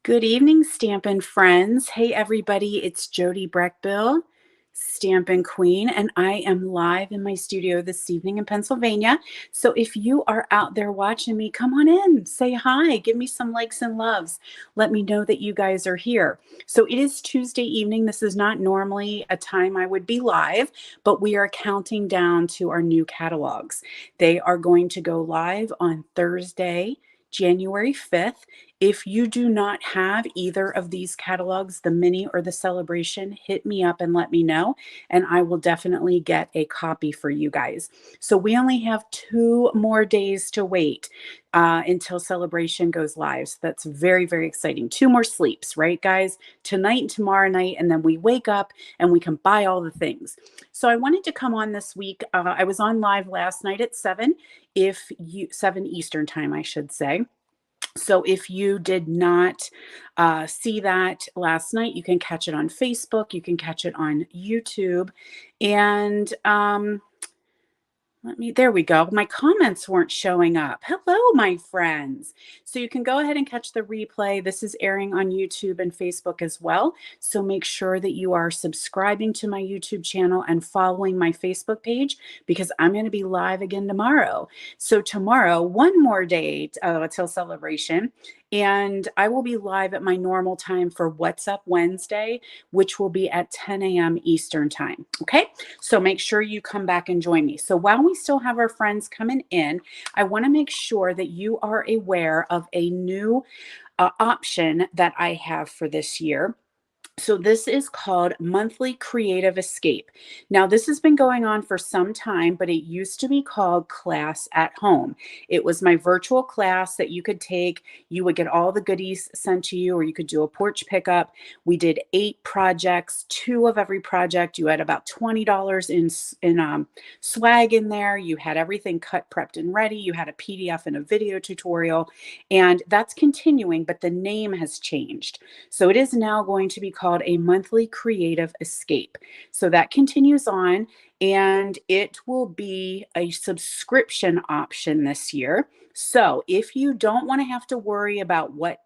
Good evening, Stampin' friends. Hey, everybody, it's Jody Breckbill, Stampin' Queen, and I am live in my studio this evening in Pennsylvania. So if you are out there watching me, come on in, say hi, give me some likes and loves. Let me know that you guys are here. So it is Tuesday evening. This is not normally a time I would be live, but we are counting down to our new catalogs. They are going to go live on Thursday, January 5th. If you do not have either of these catalogs, the mini or the Saleabration, hit me up and let me know, and I will definitely get a copy for you guys. So we only have 2 more days to wait until Saleabration goes live. So that's very, very exciting. 2 more sleeps, right, guys? Tonight and tomorrow night, and then we wake up and we can buy all the things. So I wanted to come on this week. I was on live last night at 7, 7 Eastern time, I should say. So if you did not see that last night, you can catch it on Facebook, you can catch it on YouTube, and there we go. My comments weren't showing up. Hello, my friends. So you can go ahead and catch the replay. This is airing on YouTube and Facebook as well. So make sure that you are subscribing to my YouTube channel and following my Facebook page because I'm going to be live again tomorrow. So tomorrow, one more day till Saleabration. And I will be live at my normal time for What's Up Wednesday, which will be at 10 a.m. Eastern time. Okay, so make sure you come back and join me. So while we still have our friends coming in, I want to make sure that you are aware of a new option that I have for this year. So this is called Monthly Creative Escape. Now, this has been going on for some time, but it used to be called Class at Home. It was my virtual class that you could take. You would get all the goodies sent to you, or you could do a porch pickup. We did 8 projects, 2 of every project. You had about $20 in swag in there. You had everything cut, prepped, and ready. You had a PDF and a video tutorial, and that's continuing, but the name has changed. So it is now going to be called a Monthly Creative Escape. So that continues on, and it will be a subscription option this year. So if you don't want to have to worry about what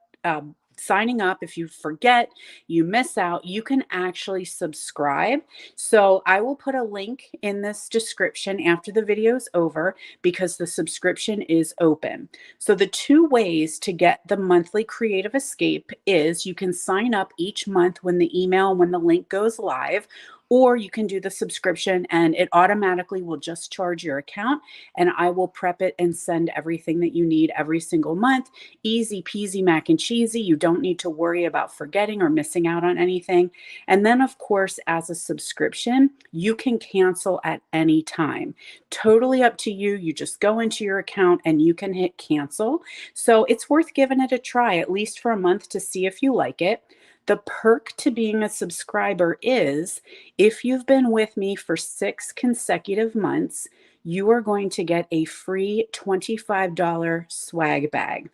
signing up, if you forget, you miss out, you can actually subscribe. So I will put a link in this description after the video is over because the subscription is open. So the 2 ways to get the Monthly Creative Escape is you can sign up each month when the link goes live, or you can do the subscription and it automatically will just charge your account and I will prep it and send everything that you need every single month. Easy peasy mac and cheesy. You don't need to worry about forgetting or missing out on anything. And then, of course, as a subscription, you can cancel at any time. Totally up to you. You just go into your account and you can hit cancel. So it's worth giving it a try, at least for a month, to see if you like it. The perk to being a subscriber is if you've been with me for 6 consecutive months, you are going to get a free $25 swag bag.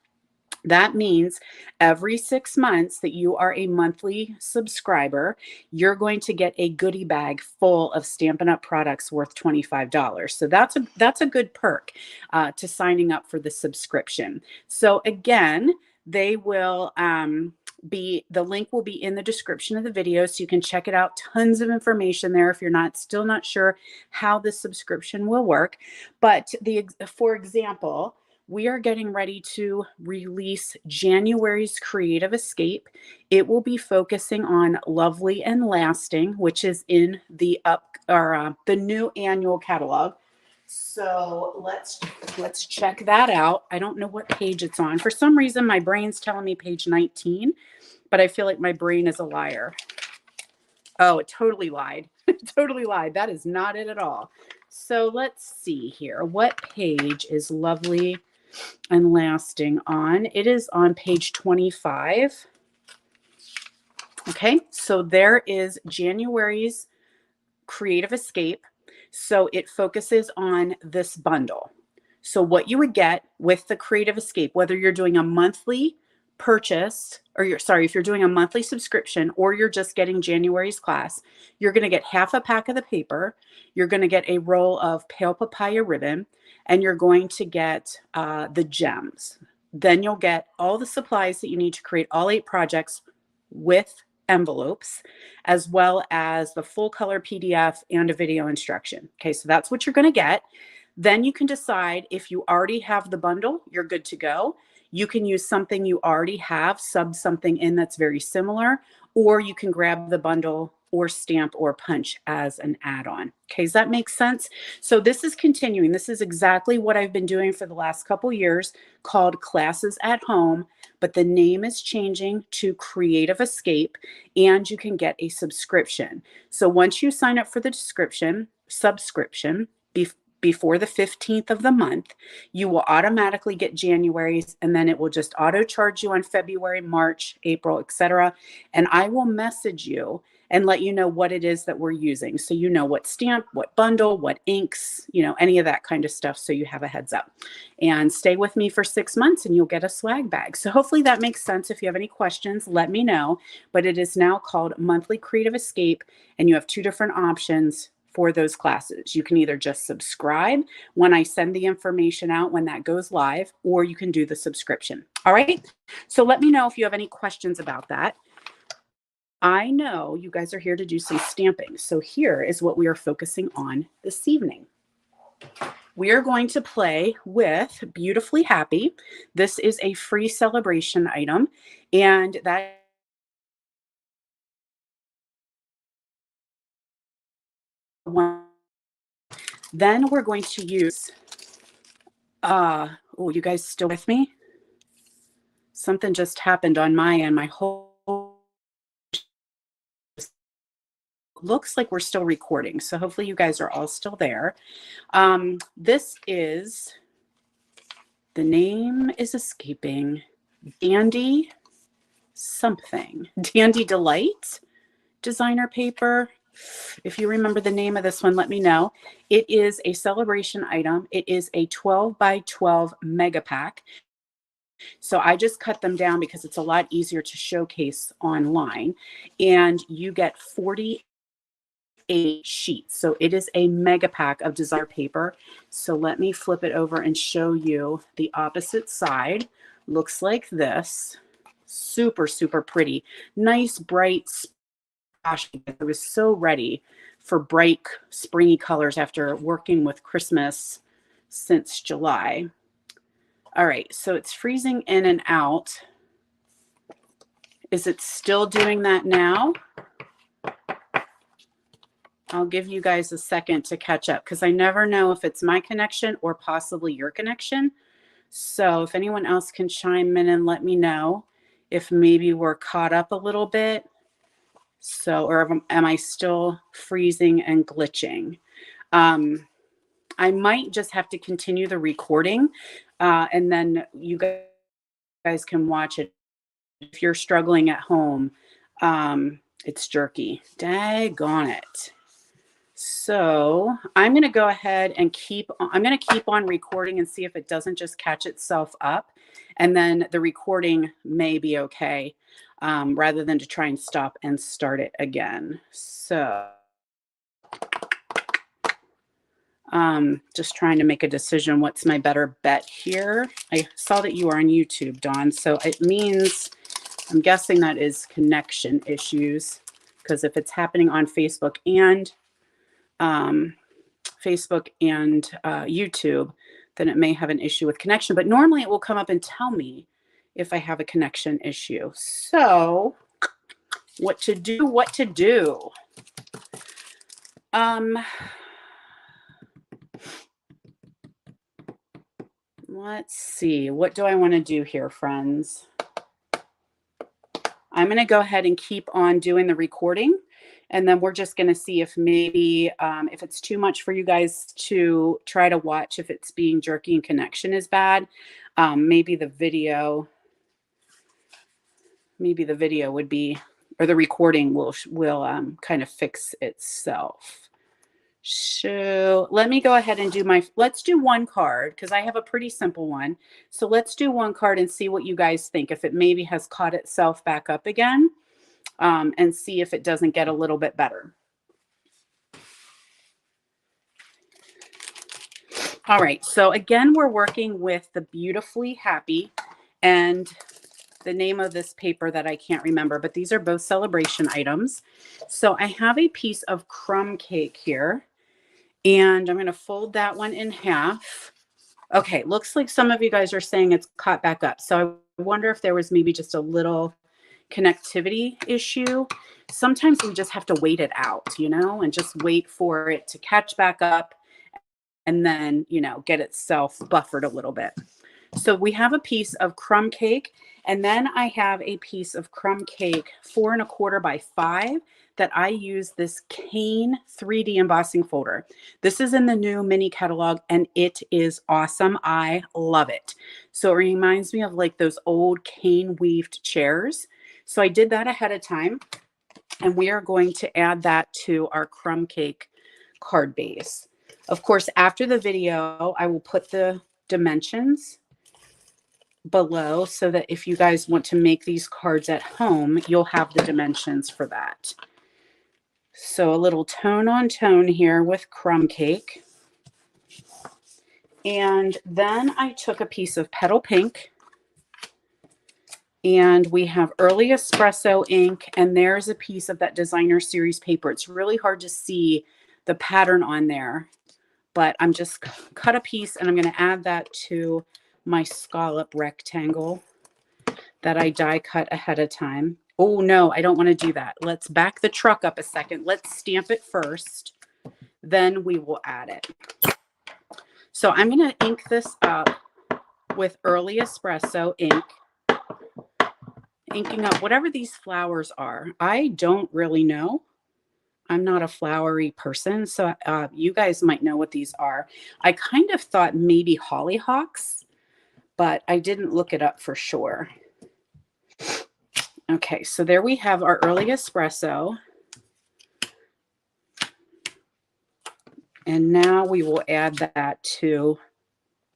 That means every 6 months that you are a monthly subscriber, you're going to get a goodie bag full of Stampin' Up! Products worth $25. So that's a good perk to signing up for the subscription. So again, they will the link will be in the description of the video, so you can check it out. Tons of information there if you're still not sure how the subscription will work. But for example, we are getting ready to release January's Creative Escape. It will be focusing on Lovely and Lasting, which is in the new annual catalog. So let's check that out. I don't know what page it's on. For some reason, my brain's telling me page 19, but I feel like my brain is a liar. Oh, it totally lied. It totally lied. That is not it at all. So let's see here. What page is Lovely and Lasting on? It is on page 25. Okay, so there is January's Creative Escape. So it focuses on this bundle. So what you would get with the Creative Escape, whether you're doing a monthly purchase, or if you're doing a monthly subscription, or you're just getting January's class, you're going to get half a pack of the paper, you're going to get a roll of pale papaya ribbon, and you're going to get the gems. Then you'll get all the supplies that you need to create all 8 projects with envelopes, as well as the full color PDF and a video instruction. Okay, so that's what you're going to get. Then you can decide if you already have the bundle, you're good to go. You can use something you already have, sub something in that's very similar, or you can grab the bundle or stamp or punch as an add-on. Okay, does that make sense? So this is continuing. This is exactly what I've been doing for the last couple years, called Classes at Home, but the name is changing to Creative Escape, and you can get a subscription. So once you sign up for the subscription, before the 15th of the month, you will automatically get January's, and then it will just auto charge you on February, March, April, etc. And I will message you and let you know what it is that we're using. So you know what stamp, what bundle, what inks, any of that kind of stuff, so you have a heads up. And stay with me for 6 months and you'll get a swag bag. So hopefully that makes sense. If you have any questions, let me know. But it is now called Monthly Creative Escape, and you have 2 different options for those classes. You can either just subscribe when I send the information out when that goes live, or you can do the subscription. All right. So let me know if you have any questions about that. I know you guys are here to do some stamping. So here is what we are focusing on this evening. We are going to play with Beautifully Happy. This is a free celebration item, and that one. Then we're going to use, oh, you guys still with me? Something just happened on my end. My whole, looks like we're still recording. So hopefully you guys are all still there. This is, the name is escaping, Dandy something. Dandy Delight designer paper. If you remember the name of this one, let me know. It is a celebration item. It is a 12 by 12 mega pack. So I just cut them down because it's a lot easier to showcase online. And you get 48 sheets. So it is a mega pack of designer paper. So let me flip it over and show you the opposite side. Looks like this. Super, super pretty. Nice, bright, gosh, I was so ready for bright, springy colors after working with Christmas since July. All right, so it's freezing in and out. Is it still doing that now? I'll give you guys a second to catch up, because I never know if it's my connection or possibly your connection. So if anyone else can chime in and let me know if maybe we're caught up a little bit. So, or am I still freezing and glitching? I might just have to continue the recording, and then you guys can watch it. If you're struggling at home, it's jerky. Daggone it. So I'm going to go ahead and I'm going to keep on recording and see if it doesn't just catch itself up. And then the recording may be okay, rather than to try and stop and start it again. So just trying to make a decision. What's my better bet here? I saw that you are on YouTube, Dawn. So it means, I'm guessing that is connection issues, because if it's happening on Facebook and YouTube, then it may have an issue with connection. But normally it will come up and tell me if I have a connection issue. So what to do? Let's see. What do I want to do here, friends? I'm going to go ahead and keep on doing the recording. And then we're just going to see if maybe, if it's too much for you guys to try to watch, if it's being jerky and connection is bad, maybe the video would be, or the recording will kind of fix itself. So let me go ahead and let's do one card, because I have a pretty simple one. So let's do one card and see what you guys think, if it maybe has caught itself back up again, and see if it doesn't get a little bit better. All right, so again, we're working with the Beautifully Happy and the name of this paper that I can't remember, but these are both Saleabration items. So I have a piece of Crumb Cake here, and I'm going to fold that one in half. Okay, looks like some of you guys are saying it's caught back up. So I wonder if there was maybe just a little connectivity issue. Sometimes we just have to wait it out, you know, and just wait for it to catch back up and then, you know, get itself buffered a little bit. So we have a piece of Crumb Cake, and then I have a piece of Crumb Cake 4 1/4 by 5 that I use this cane 3D embossing folder. This is in the new mini catalog, and it is awesome. I love it. So it reminds me of like those old cane weaved chairs. So I did that ahead of time, and we are going to add that to our Crumb Cake card base. Of course, after the video, I will put the dimensions below so that if you guys want to make these cards at home, you'll have the dimensions for that. So a little tone on tone here with Crumb Cake. And then I took a piece of Petal Pink, and we have Early Espresso ink, and there's a piece of that designer series paper. It's really hard to see the pattern on there, but I'm just cut a piece and I'm going to add that to my scallop rectangle that I die cut ahead of time. Oh no, I don't want to do that. Let's back the truck up a second. Let's stamp it first. Then we will add it. So I'm going to ink this up with Early Espresso ink. Inking up whatever these flowers are. I don't really know. I'm not a flowery person, so you guys might know what these are. I kind of thought maybe hollyhocks, but I didn't look it up for sure. Okay, so there we have our Early Espresso. And now we will add that to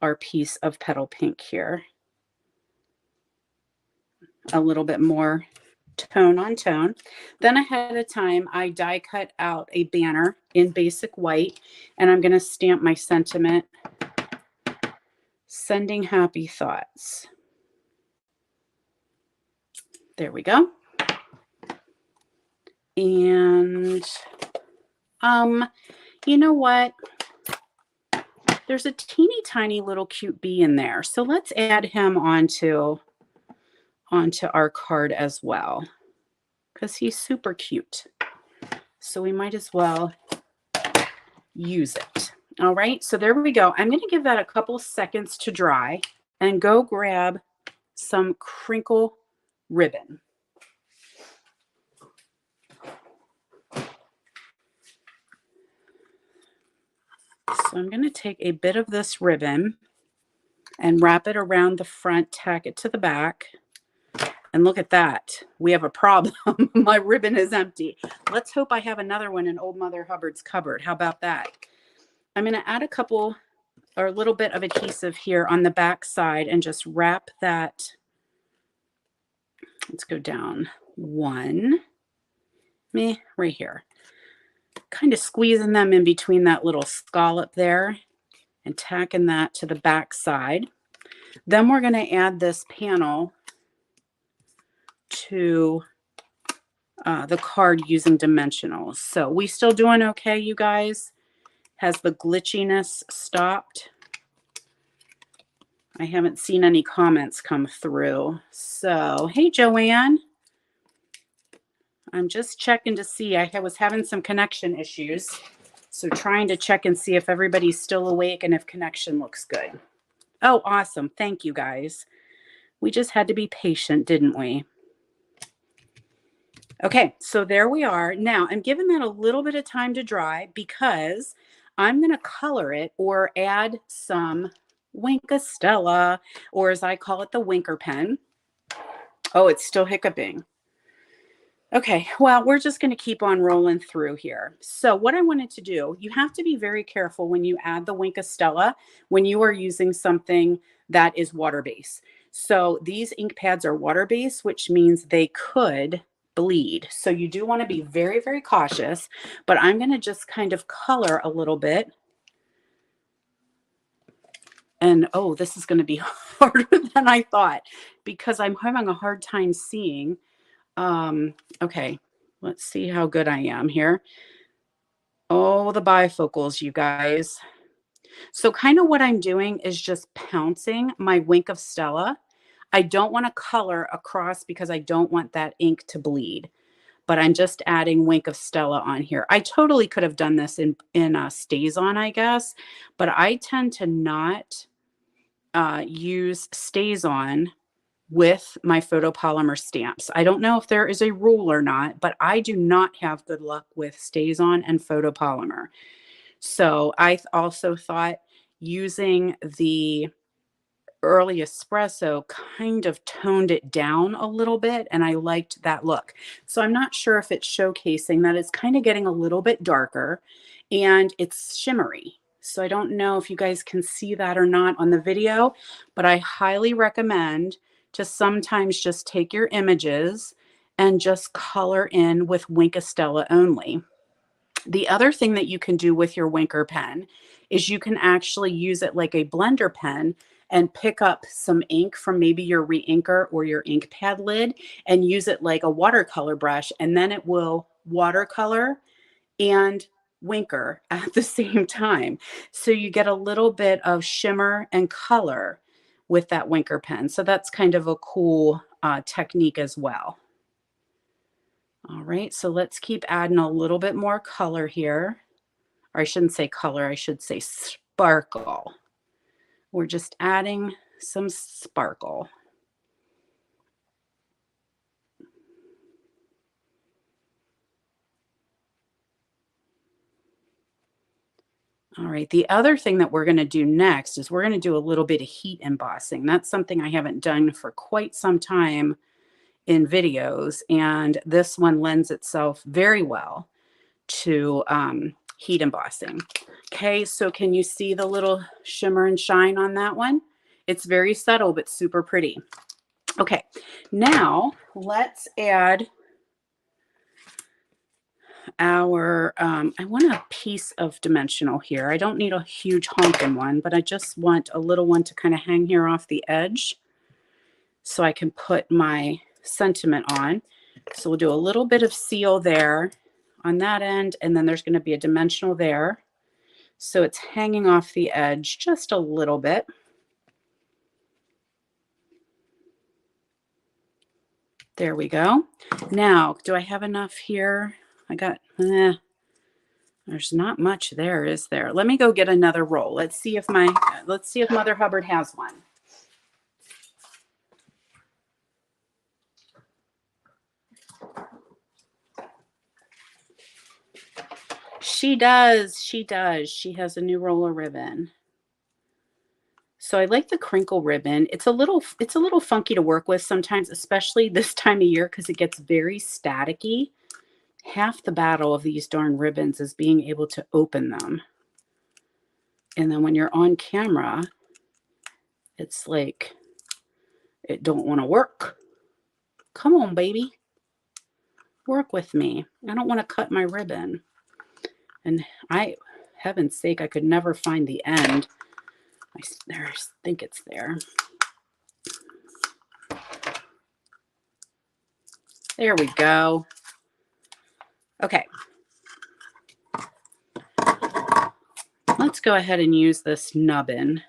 our piece of Petal Pink here. A little bit more tone on tone. Then ahead of time, I die cut out a banner in basic white, and I'm going to stamp my sentiment, sending happy thoughts. There we go. And you know what? There's a teeny tiny little cute bee in there. So let's add him onto our card as well, because he's super cute. So we might as well use it. All right, so there we go. I'm going to give that a couple seconds to dry and go grab some crinkle ribbon. So I'm going to take a bit of this ribbon and wrap it around the front, tack it to the back. And look at that. We have a problem. My ribbon is empty. Let's hope I have another one in Old Mother Hubbard's cupboard. How about that? I'm going to add a couple or a little bit of adhesive here on the back side and just wrap that. Let's go down one. Right here. Kind of squeezing them in between that little scallop there and tacking that to the back side. Then we're going to add this panel to the card using dimensionals. So we still doing okay, you guys? Has the glitchiness stopped? I haven't seen any comments come through. So, hey, Joanne. I'm just checking to see. I was having some connection issues. So trying to check and see if everybody's still awake and if connection looks good. Oh, awesome. Thank you, guys. We just had to be patient, didn't we? Okay, so there we are. Now, I'm giving that a little bit of time to dry because I'm going to color it or add some Winka Stella, or as I call it, the Winker pen. Oh, it's still hiccuping. Okay, well, we're just going to keep on rolling through here. So what I wanted to do, you have to be very careful when you add the Winka Stella when you are using something that is water-based. So these ink pads are water-based, which means they could bleed. So you do want to be very, very cautious, but I'm going to just kind of color a little bit And oh, this is going to be harder than I thought because I'm having a hard time seeing. Okay, let's see how good I am here. Oh, the bifocals, you guys. So kind of what I'm doing is just pouncing my Wink of Stella. I don't want to color across because I don't want that ink to bleed, but I'm just adding Wink of Stella on here. I totally could have done this in StazOn, I guess, but I tend to not use StazOn with my photopolymer stamps. I don't know if there is a rule or not, but I do not have good luck with StazOn and photopolymer. So I also thought using the early espresso kind of toned it down a little bit, and I liked that look. So I'm not sure if it's showcasing that it's kind of getting a little bit darker and it's shimmery. So I don't know if you guys can see that or not on the video, but I highly recommend to sometimes just take your images and just color in with Wink of Stella only. The other thing that you can do with your Winker pen is you can actually use it like a blender pen and pick up some ink from maybe your re-inker or your ink pad lid and use it like a watercolor brush, and then it will watercolor and Winker at the same time. So you get a little bit of shimmer and color with that Winker pen. So that's kind of a cool technique as well. All right, so let's keep adding a little bit more color here. Or I shouldn't say color, I should say sparkle. We're just adding some sparkle. All right, the other thing that we're going to do next is we're going to do a little bit of heat embossing. That's something I haven't done for quite some time in videos, and this one lends itself very well to heat embossing. Okay, so can you see the little shimmer and shine on that one? It's very subtle, but super pretty. Okay, now let's add our, I want a piece of dimensional here. I don't need a huge honking one, but I just want a little one to kind of hang here off the edge so I can put my sentiment on. So we'll do a little bit of seal there on that end, and then there's going to be a dimensional there. So it's hanging off the edge just a little bit. There we go. Now, do I have enough here? I got, there's not much there, is there? Let me go get another roll. Let's see if Mother Hubbard has one. She does. She does. She has a new roller ribbon. So I like the crinkle ribbon. It's a little funky to work with sometimes, especially this time of year, because it gets very staticky. Half the battle of these darn ribbons is being able to open them. And then when you're on camera, it's like it don't want to work. Come on, baby. Work with me. I don't want to cut my ribbon. And heaven's sake, I could never find the end. I think it's there. There we go. Okay. Let's go ahead and use this nubbin.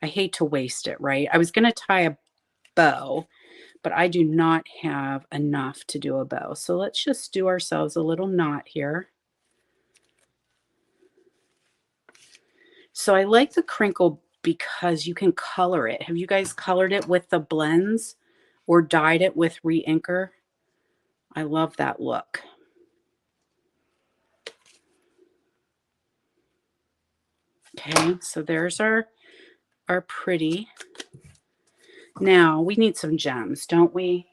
I hate to waste it, right? I was going to tie a bow, but I do not have enough to do a bow. So let's just do ourselves a little knot here. So I like the crinkle because you can color it. Have you guys colored it with the blends or dyed it with re-inker? I love that look. Okay, so there's our pretty. Now we need some gems, don't we?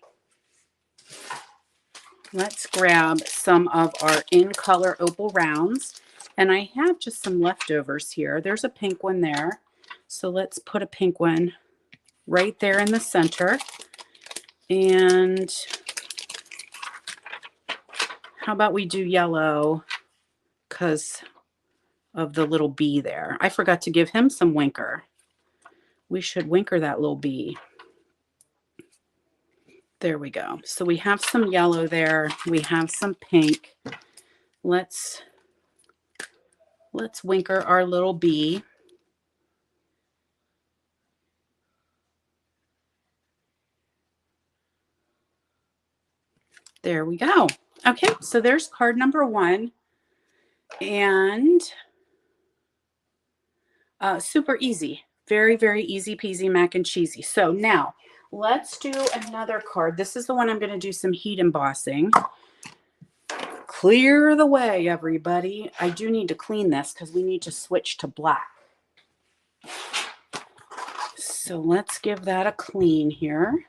Let's grab some of our in color opal rounds. And I have just some leftovers here. There's a pink one there. So let's put a pink one right there in the center. And how about we do yellow because of the little bee there. I forgot to give him some Winker. We should winker that little bee. There we go. So we have some yellow there. We have some pink. Let's winker our little bee. There we go. Okay, so there's card number 1. And super easy. Very, very easy peasy mac and cheesy. So now let's do another card. This is the one I'm going to do some heat embossing. Clear the way, everybody. I do need to clean this because we need to switch to black. So let's give that a clean here.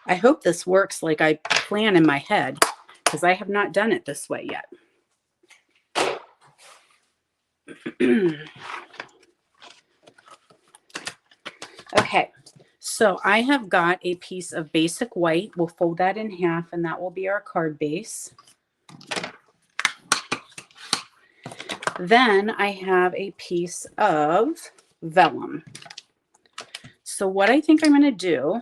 I hope this works like I plan in my head, because I have not done it this way yet. Okay, so I have got a piece of basic white. We'll fold that in half, and that will be our card base. Then I have a piece of vellum. So what I think I'm going to do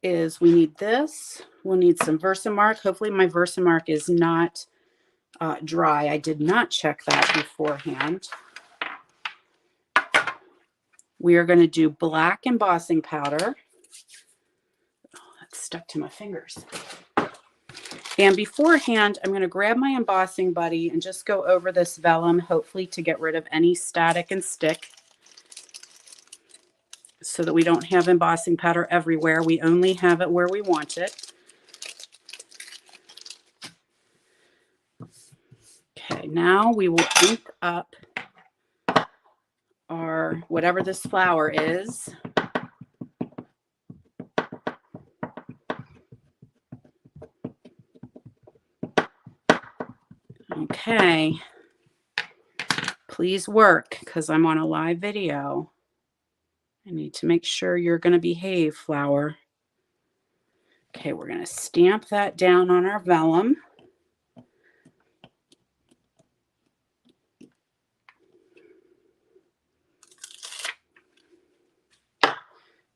is we need this. We'll need some Versamark. Hopefully my Versamark is not dry. I did not check that beforehand. We are going to do black embossing powder. Oh, that's stuck to my fingers. And beforehand, I'm going to grab my embossing buddy and just go over this vellum, hopefully to get rid of any static and stick, so that we don't have embossing powder everywhere. We only have it where we want it. Okay, now we will ink up our whatever this flower is. Okay, please work because I'm on a live video. I need to make sure you're going to behave, flower. Okay, we're going to stamp that down on our vellum.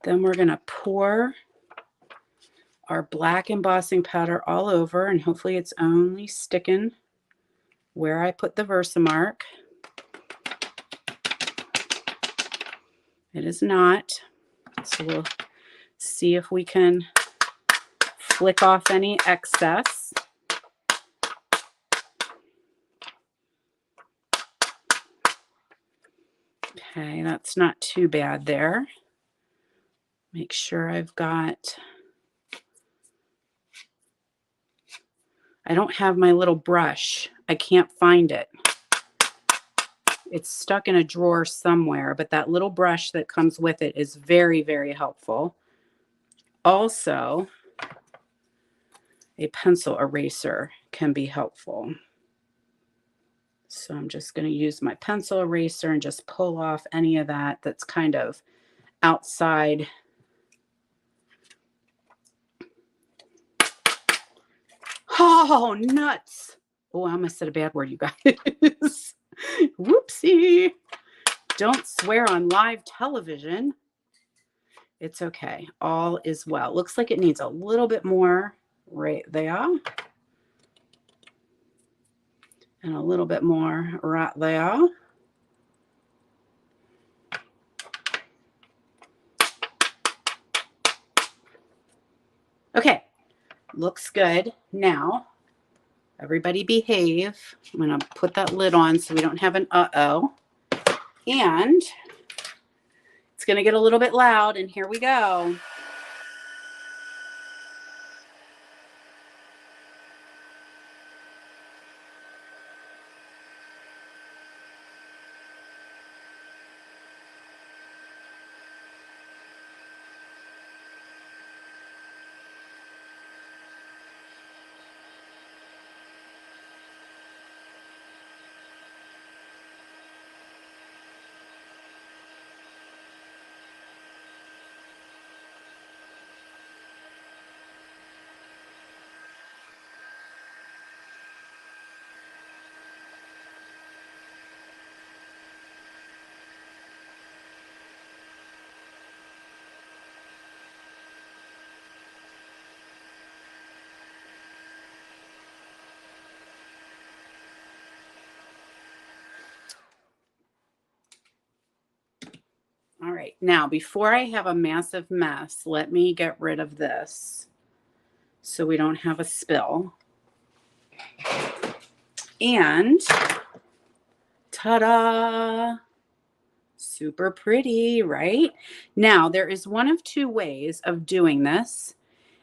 Then we're going to pour our black embossing powder all over, and hopefully it's only sticking where I put the Versamark. It is not. So we'll see if we can flick off any excess. Okay, that's not too bad there. Make sure I've got... I don't have my little brush. I can't find it. It's stuck in a drawer somewhere, but that little brush that comes with it is very, very helpful. Also, a pencil eraser can be helpful. So I'm just going to use my pencil eraser and just pull off any of that that's kind of outside. Oh, nuts. Oh, I almost said a bad word, you guys. Whoopsie. Don't swear on live television. It's okay. All is well. Looks like it needs a little bit more right there. And a little bit more right there. Okay. Looks good. Now, everybody behave. I'm going to put that lid on so we don't have an uh-oh. And it's going to get a little bit loud, and here we go. All right, now before I have a massive mess, let me get rid of this so we don't have a spill. And ta-da! Super pretty, right? Now, there is one of two ways of doing this,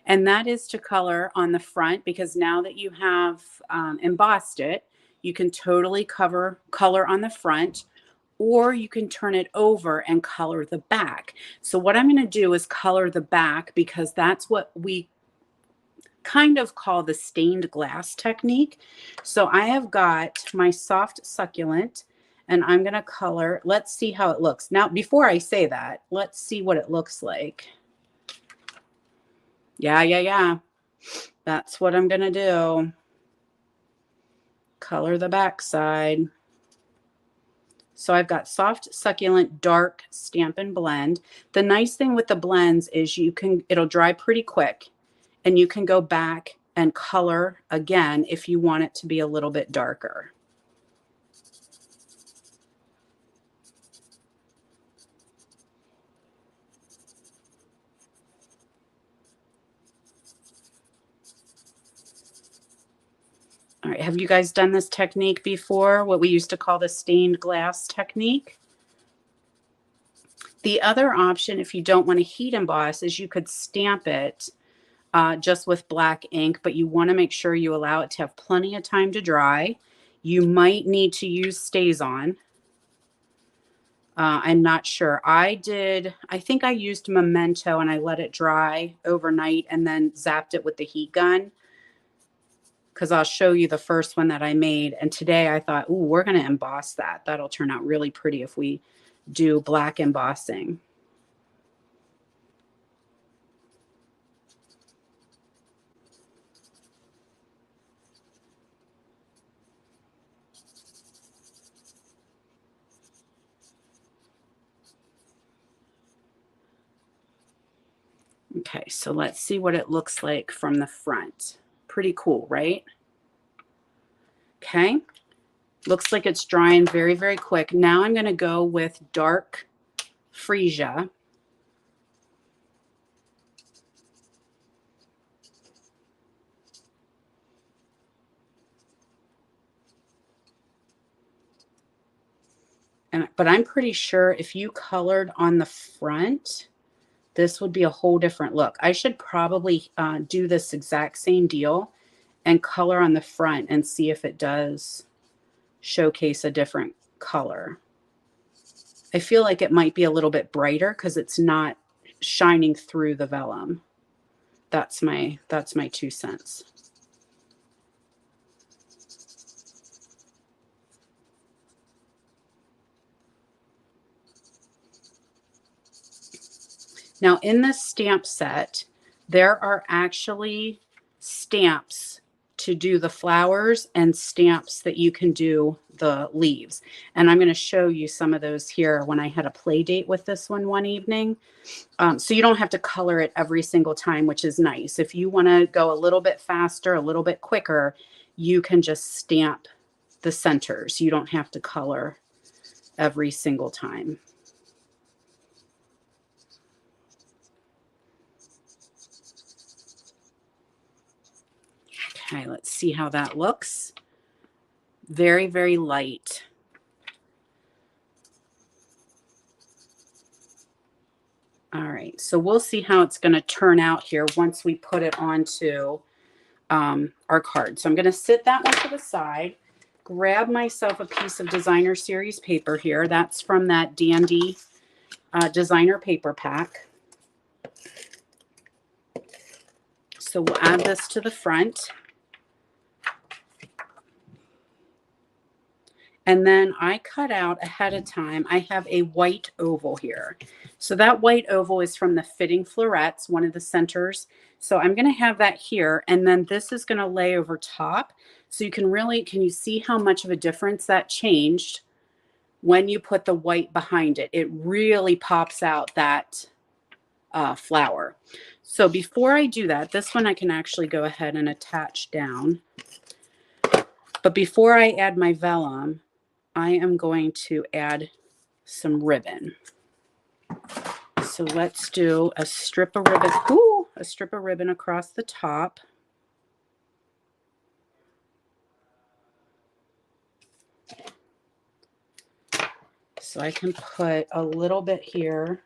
and that is to color on the front, because now that you have embossed it, you can totally color on the front, or you can turn it over and color the back. So what I'm going to do is color the back, because that's what we kind of call the stained glass technique. So I have got my soft succulent, and I'm going to color. Let's see how it looks. Now, before I say that, let's see what it looks like. Yeah. That's what I'm going to do. Color the back side. So I've got soft, succulent, dark, stamp and blend. The nice thing with the blends is it'll dry pretty quick, and you can go back and color again if you want it to be a little bit darker. All right, have you guys done this technique before? What we used to call the stained glass technique? The other option, if you don't want to heat emboss, is you could stamp it just with black ink, but you want to make sure you allow it to have plenty of time to dry. You might need to use StazOn. I'm not sure. I think I used Memento, and I let it dry overnight and then zapped it with the heat gun, because I'll show you the first one that I made. And today I thought, ooh, we're going to emboss that. That'll turn out really pretty if we do black embossing. Okay, so let's see what it looks like from the front. Pretty cool, right? Okay, looks like it's drying very, very quick. Now I'm going to go with dark freesia. But I'm pretty sure if you colored on the front, this would be a whole different look. I should probably do this exact same deal and color on the front and see if it does showcase a different color. I feel like it might be a little bit brighter because it's not shining through the vellum. That's my 2 cents. Now, in this stamp set, there are actually stamps to do the flowers and stamps that you can do the leaves. And I'm going to show you some of those here when I had a play date with this one evening. So you don't have to color it every single time, which is nice. If you want to go a little bit faster, a little bit quicker, you can just stamp the centers. You don't have to color every single time. Okay, let's see how that looks. Very, very light. All right, so we'll see how it's going to turn out here once we put it onto our card. So I'm going to sit that one to the side, grab myself a piece of designer series paper here. That's from that Dandy designer paper pack. So we'll add this to the front. And then I cut out ahead of time, I have a white oval here. So that white oval is from the Fitting Florets, one of the centers. So I'm going to have that here. And then this is going to lay over top. So you can you see how much of a difference that changed when you put the white behind it? It really pops out that flower. So before I do that, this one I can actually go ahead and attach down. But before I add my vellum, I am going to add some ribbon. So let's do a strip of ribbon. Ooh, a strip of ribbon across the top. So I can put a little bit here.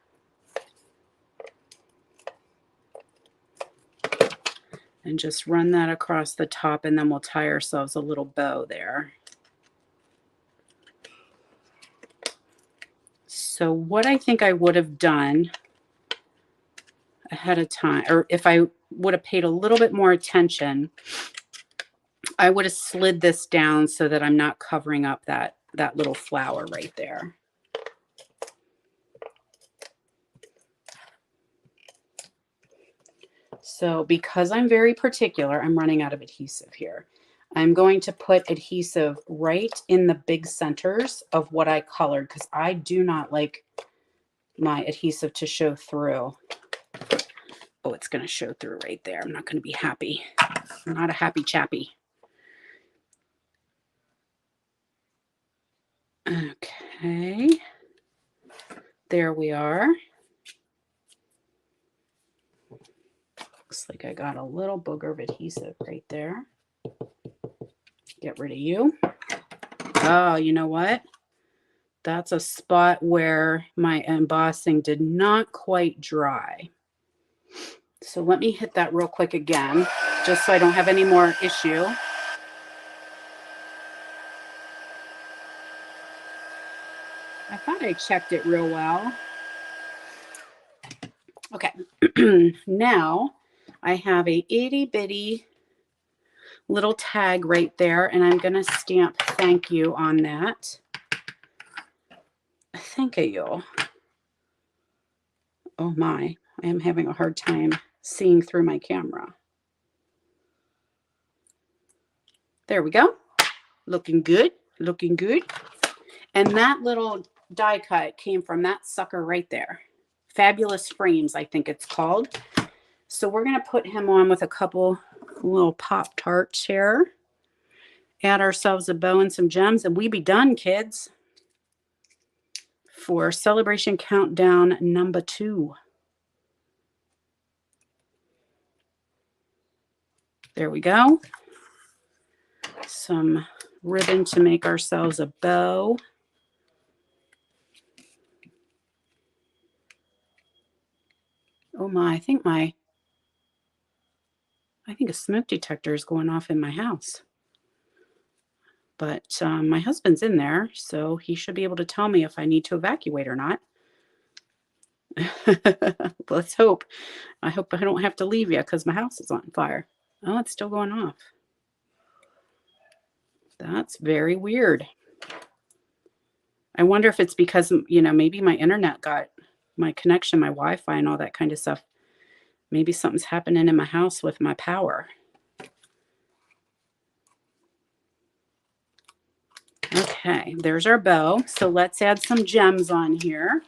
And just run that across the top, and then we'll tie ourselves a little bow there. So what I think I would have done ahead of time, or if I would have paid a little bit more attention, I would have slid this down so that I'm not covering up that little flower right there. So because I'm very particular, I'm running out of adhesive here. I'm going to put adhesive right in the big centers of what I colored, because I do not like my adhesive to show through. Oh, it's going to show through right there. I'm not going to be happy. I'm not a happy chappy. Okay. There we are. Looks like I got a little booger of adhesive right there. Get rid of you. Oh, you know what? That's a spot where my embossing did not quite dry. So let me hit that real quick again, just so I don't have any more issue. I thought I checked it real well. Okay, now I have a itty bitty little tag right there, and I'm gonna stamp thank you on that. Thank you. Oh my, I am having a hard time seeing through my camera. There we go. Looking good, looking good. And that little die cut came from that sucker right there. Fabulous Frames, I think it's called. So we're going to put him on with a couple little Pop-Tarts here. Add ourselves a bow and some gems, and we be done, kids, for Celebration Countdown number 2. There we go. Some ribbon to make ourselves a bow. Oh my, I think a smoke detector is going off in my house. But my husband's in there, so he should be able to tell me if I need to evacuate or not. Let's hope. I hope I don't have to leave yet because my house is on fire. Oh, it's still going off. That's very weird. I wonder if it's because, you know, maybe my internet got my connection, my Wi-Fi and all that kind of stuff. Maybe something's happening in my house with my power. Okay, there's our bow. So let's add some gems on here.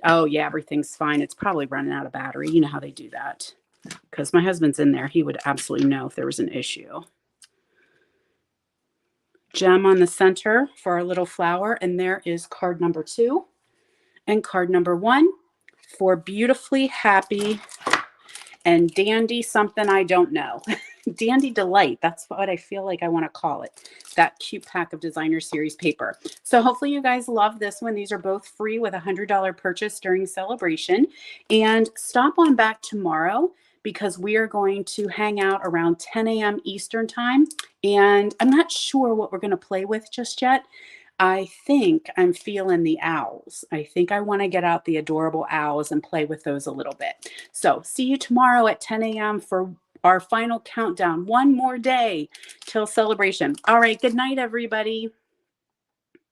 Oh yeah, everything's fine. It's probably running out of battery. You know how they do that. Because my husband's in there. He would absolutely know if there was an issue. Gem on the center for our little flower. And there is card number 2 and card number 1 for beautifully happy and dandy something I don't know. Dandy Delight. That's what I feel like I want to call it. That cute pack of designer series paper. So hopefully you guys love this one. These are both free with a $100 purchase during Celebration. And stop on back tomorrow because we are going to hang out around 10 a.m. Eastern time. And I'm not sure what we're going to play with just yet. I think I'm feeling the owls. I think I want to get out the adorable owls and play with those a little bit. So see you tomorrow at 10 a.m. for our final countdown. One more day till Celebration. All right. Good night, everybody.